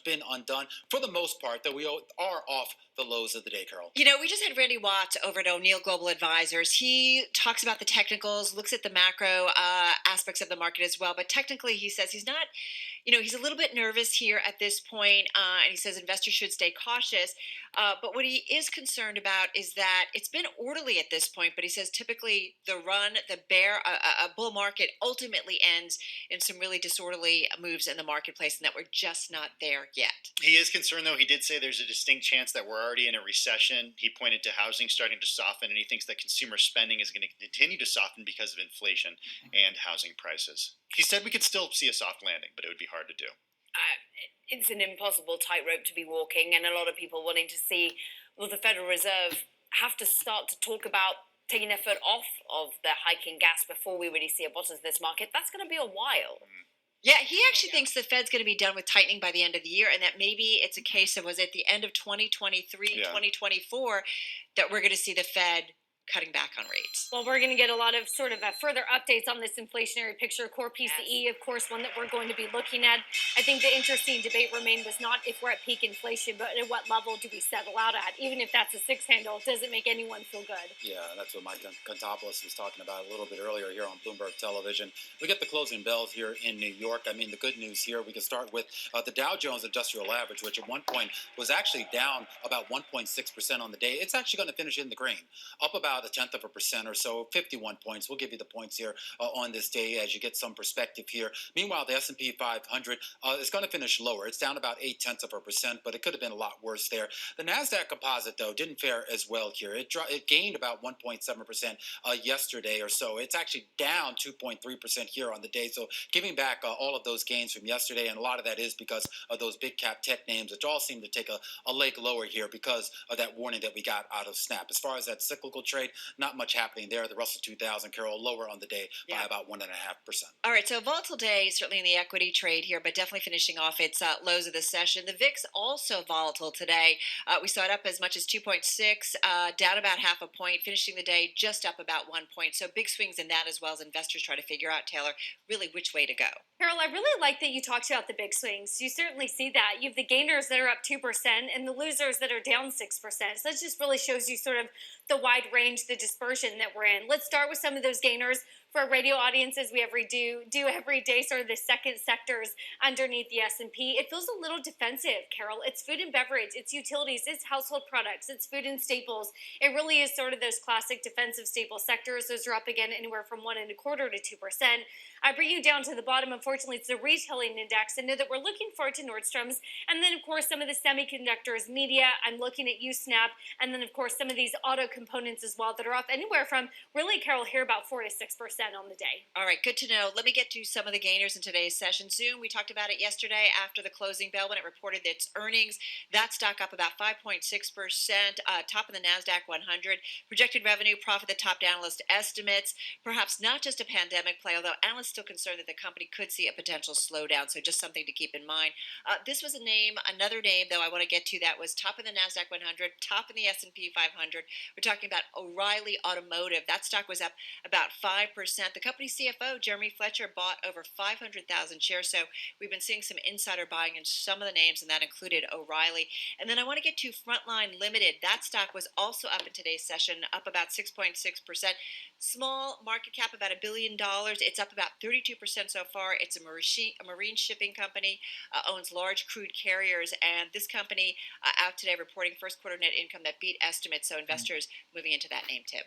much been undone for the most part, though we are off the lows of the day, Carol. We just had Randy Watts over at O'Neill Global Advisors. He talks about the technicals, looks at the macro aspects of the market as well. But technically, he says he's not, he's a little bit nervous here at this point, and he says investors should stay cautious. But what he is concerned about is that it's been orderly at this point. But he says typically a bull market ultimately ends in some really disorderly moves in the marketplace, and that we're just not there yet. He is concerned, though. He did say there's a distinct chance that we're already in a recession. He pointed to housing starting to soften, and he thinks that consumer spending is going to continue to soften because of inflation and housing prices. He said we could still see a soft landing, but it would be hard to do. It's an impossible tightrope to be walking, and a lot of people wanting to see, the Federal Reserve have to start to talk about taking their foot off of the hiking gas before we really see a bottom of this market. That's going to be a while. Yeah, he actually thinks the Fed's going to be done with tightening by the end of the year, and that maybe it's a case of, was it the end of 2023, 2024, that we're going to see the Fed cutting back on rates. Well, we're going to get a lot of further updates on this inflationary picture. Core PCE, of course, one that we're going to be looking at. I think the interesting debate was not if we're at peak inflation, but at what level do we settle out at? Even if that's a six handle, it doesn't make anyone feel good. Yeah, that's what Mike Contopoulos was talking about a little bit earlier here on Bloomberg Television. We get the closing bells here in New York. I mean, the good news here, we can start with the Dow Jones Industrial Average, which at one point was actually down about 1.6% on the day. It's actually going to finish in the green, up about a 0.1% or so, 51 points. We'll give you the points here on this day as you get some perspective here. Meanwhile, the S&P 500 is going to finish lower. It's down about 0.8%, but it could have been a lot worse there. The NASDAQ composite, though, didn't fare as well here. It gained about 1.7% yesterday or so. It's actually down 2.3% here on the day. So giving back all of those gains from yesterday, and a lot of that is because of those big cap tech names, which all seem to take a leg lower here because of that warning that we got out of Snap. As far as that cyclical trade, not much happening there. The Russell 2000, Carol, lower on the day by about 1.5%. All right, so a volatile day, certainly in the equity trade here, but definitely finishing off its lows of the session. The VIX also volatile today. We saw it up as much as 2.6, down about half a point, finishing the day just up about 1 point. So big swings in that as well as investors try to figure out, Taylor, really which way to go. Carol, I really like that you talked about the big swings. You certainly see that. You have the gainers that are up 2% and the losers that are down 6%. So that just really shows you sort of the wide range, the dispersion that we're in. Let's start with some of those gainers. For our radio audiences, we do every day sort of the second sectors underneath the S&P. It feels a little defensive, Carol. It's food and beverage, it's utilities, it's household products, it's food and staples. It really is sort of those classic defensive staple sectors. Those are up again anywhere from 1.25% to 2%. I bring you down to the bottom. Unfortunately, it's the retailing index. I know that we're looking forward to Nordstrom's, and then of course some of the semiconductors, media. I'm looking at USnap, and then of course some of these auto components as well that are off anywhere from really, Carol, here about 4 to 6% on the day. All right, good to know. Let me get to some of the gainers in today's session. Zoom, we talked about it yesterday after the closing bell when it reported its earnings. That stock up about 5.6%, top of the NASDAQ 100. Projected revenue, profit, the top analyst estimates. Perhaps not just a pandemic play, although analysts still concerned that the company could see a potential slowdown, so just something to keep in mind. This was another name, though, I want to get to that was top of the NASDAQ 100, top in the S&P 500. We're talking about O'Reilly Automotive. That stock was up about 5%. The company CFO, Jeremy Fletcher, bought over 500,000 shares. So we've been seeing some insider buying in some of the names, and that included O'Reilly. And then I want to get to Frontline Limited. That stock was also up in today's session, up about 6.6%. Small market cap, about $1 billion. It's up about 32% so far. It's a marine shipping company, owns large crude carriers. And this company out today reporting first quarter net income that beat estimates. So investors moving into that name, Tim.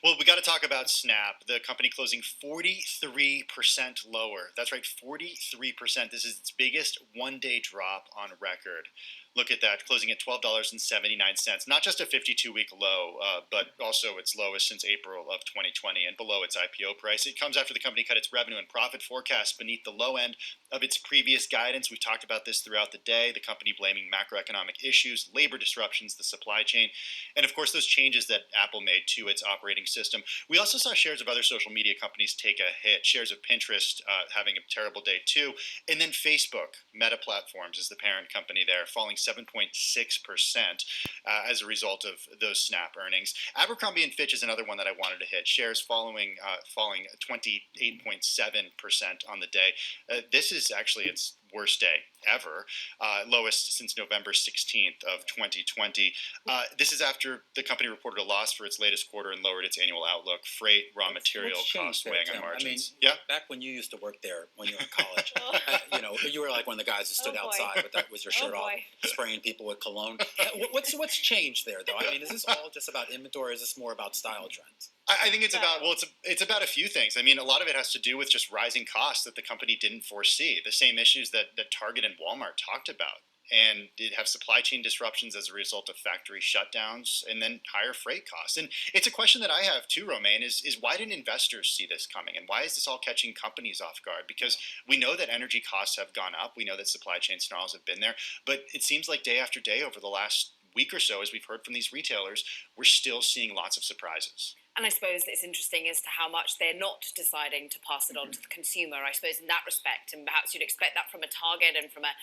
Well, we got to talk about Snap, the company closing 43% lower. That's right, 43%. This is its biggest one-day drop on record. Look at that, closing at $12.79. Not just a 52-week low, but also its lowest since April of 2020 and below its IPO price. It comes after the company cut its revenue and profit forecasts beneath the low end of its previous guidance. We've talked about this throughout the day, the company blaming macroeconomic issues, labor disruptions, the supply chain, and of course those changes that Apple made to its operating system. We also saw shares of other social media companies take a hit, shares of Pinterest having a terrible day too, and then Facebook, Meta Platforms is the parent company there, falling 7.6% as a result of those Snap earnings. Abercrombie & Fitch is another one that I wanted to hit. Shares falling 28.7% on the day. This is actually its worst day ever, lowest since November 16th of 2020. This is after the company reported a loss for its latest quarter and lowered its annual outlook. Freight, raw material What's costs changed there, weighing on Tim? margins. I mean, back when you used to work there, when you were in college, you were like one of the guys who stood Oh, boy. outside with your shirt off, boy. spraying people with cologne. What's changed there, though? I mean, is this all just about inventory? Or is this more about style trends? I think it's about it's about a few things. I mean, a lot of it has to do with just rising costs that the company didn't foresee. The same issues that Target and Walmart talked about, and did have supply chain disruptions as a result of factory shutdowns, and then higher freight costs. And it's a question that I have too, Romaine, is why didn't investors see this coming, and why is this all catching companies off guard? Because we know that energy costs have gone up, we know that supply chain snarls have been there, but it seems like day after day over the last week or so, as we've heard from these retailers, we're still seeing lots of surprises. And I suppose it's interesting as to how much they're not deciding to pass it on to the consumer. I suppose in that respect, and perhaps you'd expect that from a Target and from a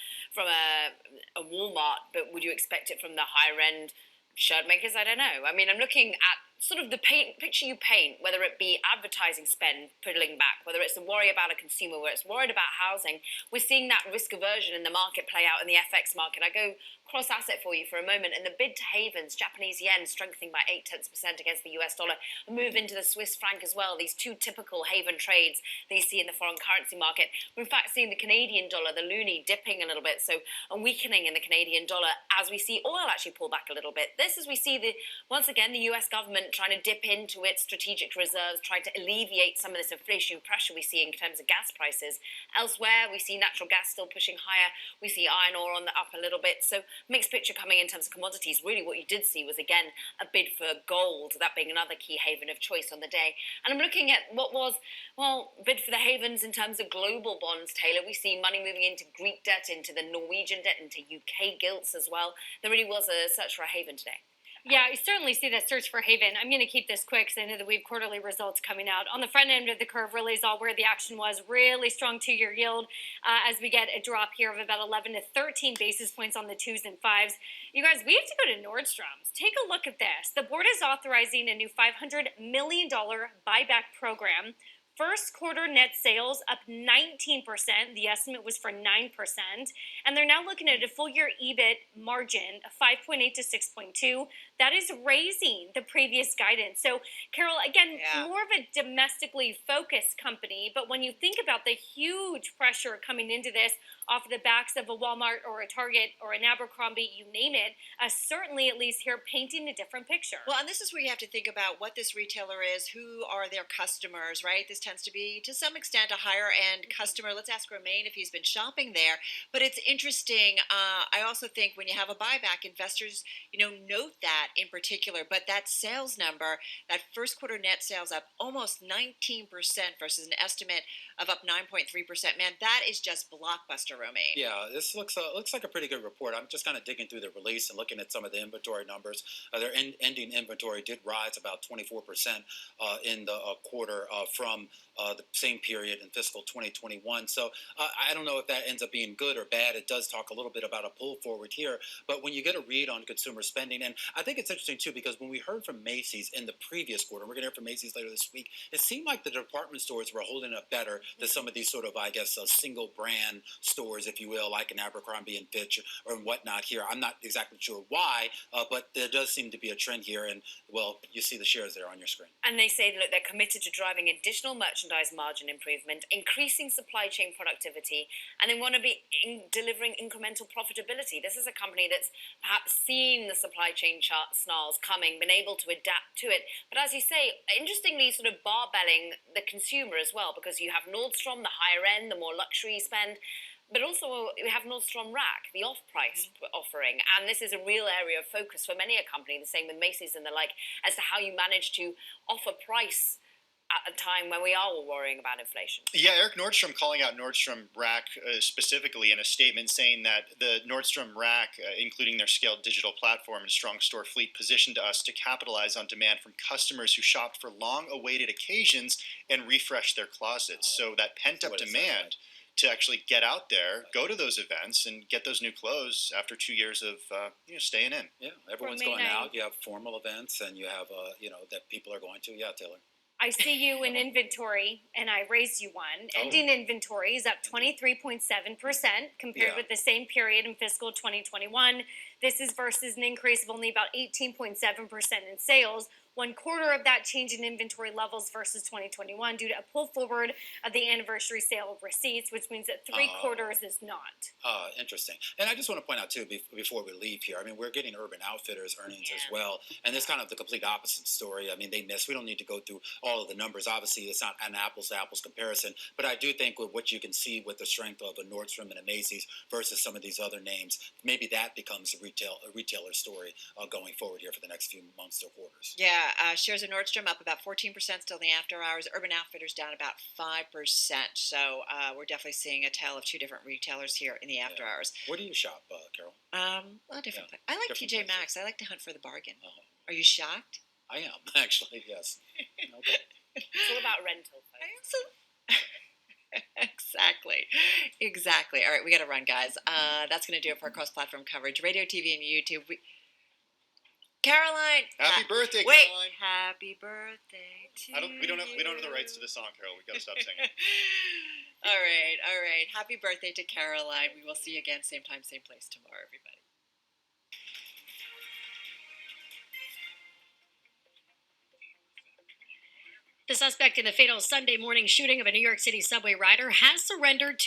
Walmart, but would you expect it from the higher end shirt makers? I don't know. I mean, I'm looking at sort of the picture you paint, whether it be advertising spend pulling back, whether it's the worry about a consumer, whether it's worried about housing. We're seeing that risk aversion in the market play out in the FX market. I go cross asset for you for a moment, and the bid to havens, Japanese yen strengthening by 0.8% against the US dollar, a move into the Swiss franc as well. These two typical haven trades that you see in the foreign currency market. We're in fact seeing the Canadian dollar, the loonie, dipping a little bit, so a weakening in the Canadian dollar as we see oil actually pull back a little bit. This as we see once again the US government trying to dip into its strategic reserves, trying to alleviate some of this inflationary pressure we see in terms of gas prices. Elsewhere, we see natural gas still pushing higher. We see iron ore on the up a little bit. So mixed picture coming in terms of commodities. Really what you did see was, again, a bid for gold, that being another key haven of choice on the day. And I'm looking at what was, bid for the havens in terms of global bonds, Taylor. We see money moving into Greek debt, into the Norwegian debt, into UK gilts as well. There really was a search for a haven today. Yeah, I certainly see that search for haven. I'm going to keep this quick because I know that we have quarterly results coming out. On the front end of the curve really is all where the action was. Really strong two-year yield as we get a drop here of about 11 to 13 basis points on the 2s and 5s. You guys, we have to go to Nordstrom's. Take a look at this. The board is authorizing a new $500 million buyback program. First quarter net sales up 19%. The estimate was for 9%. And they're now looking at a full year EBIT margin of 5.8 to 6.2. That is raising the previous guidance. So, Carol, again, more of a domestically focused company. But when you think about the huge pressure coming into this off the backs of a Walmart or a Target or an Abercrombie, you name it, certainly at least here painting a different picture. Well, and this is where you have to think about what this retailer is, who are their customers, right? This tends to be, to some extent, a higher end customer. Let's ask Romaine if he's been shopping there. But it's interesting. I also think when you have a buyback, investors, note that in particular. But that sales number, that first quarter net sales up almost 19% versus an estimate of up 9.3%. Man, that is just blockbuster, Romaine. Yeah, this looks like a pretty good report. I'm just kind of digging through the release and looking at some of the inventory numbers. Their ending inventory did rise about 24% in the quarter from the same period in fiscal 2021. So I don't know if that ends up being good or bad. It does talk a little bit about a pull forward here. But when you get a read on consumer spending, and I think it's interesting too, because when we heard from Macy's in the previous quarter, we're going to hear from Macy's later this week, it seemed like the department stores were holding up better than some of these sort of, I guess, single brand stores, if you will, like an Abercrombie and Fitch or whatnot here. I'm not exactly sure why, but there does seem to be a trend here. And, well, you see the shares there on your screen. And they say, look, they're committed to driving additional merchandise margin improvement, increasing supply chain productivity, and they want to be delivering incremental profitability. This is a company that's perhaps seen the supply chain snarls coming, been able to adapt to it. But as you say, interestingly, sort of barbelling the consumer as well, because you have Nordstrom, the higher end, the more luxury spend. But also, we have Nordstrom Rack, the off-price offering. And this is a real area of focus for many a company, the same with Macy's and the like, as to how you manage to offer price at a time when we are all worrying about inflation. Yeah, Eric Nordstrom calling out Nordstrom Rack specifically in a statement saying that the Nordstrom Rack, including their scaled digital platform and strong store fleet, positioned us to capitalize on demand from customers who shopped for long-awaited occasions and refresh their closets. So that pent-up demand to actually get out there, go to those events, and get those new clothes after 2 years of staying in. Yeah, everyone's going out. You have formal events, and you have that people are going to. Yeah, Taylor. I see you in inventory, and I raised you one. Oh. Ending inventory is up 23.7% compared Yeah. with the same period in fiscal 2021. This is versus an increase of only about 18.7% in sales. 1/4 of that change in inventory levels versus 2021 due to a pull forward of the anniversary sale of receipts, which means that 3/4 is not. Interesting. And I just want to point out too, before we leave here, I mean, we're getting Urban Outfitters earnings as Yeah. well, and it's kind of the complete opposite story. I mean, they missed. We don't need to go through all of the numbers. Obviously, it's not an apples to apples comparison, but I do think with what you can see with the strength of a Nordstrom and a Macy's versus some of these other names, maybe that becomes a retailer story going forward here for the next few months or quarters. Yeah, shares of Nordstrom up about 14% still in the after hours. Urban Outfitters down about 5%. So we're definitely seeing a tale of two different retailers here in the after Yeah. hours. Where do you shop, Carol? Well, different. Yeah, I like different TJ places. Maxx. I like to hunt for the bargain. Uh-huh. Are you shocked? I am actually, yes. Okay. It's all about rental, folks. Exactly. All right, we got to run, guys. That's going to do it for our cross-platform coverage, radio, TV, and YouTube. Caroline, Happy birthday, wait, Caroline. Happy birthday to We don't have the you. rights to the song, Carol. We gotta stop singing. All right. Happy birthday to Caroline. We will see you again, same time, same place tomorrow, everybody. The suspect in the fatal Sunday morning shooting of a New York City subway rider has surrendered to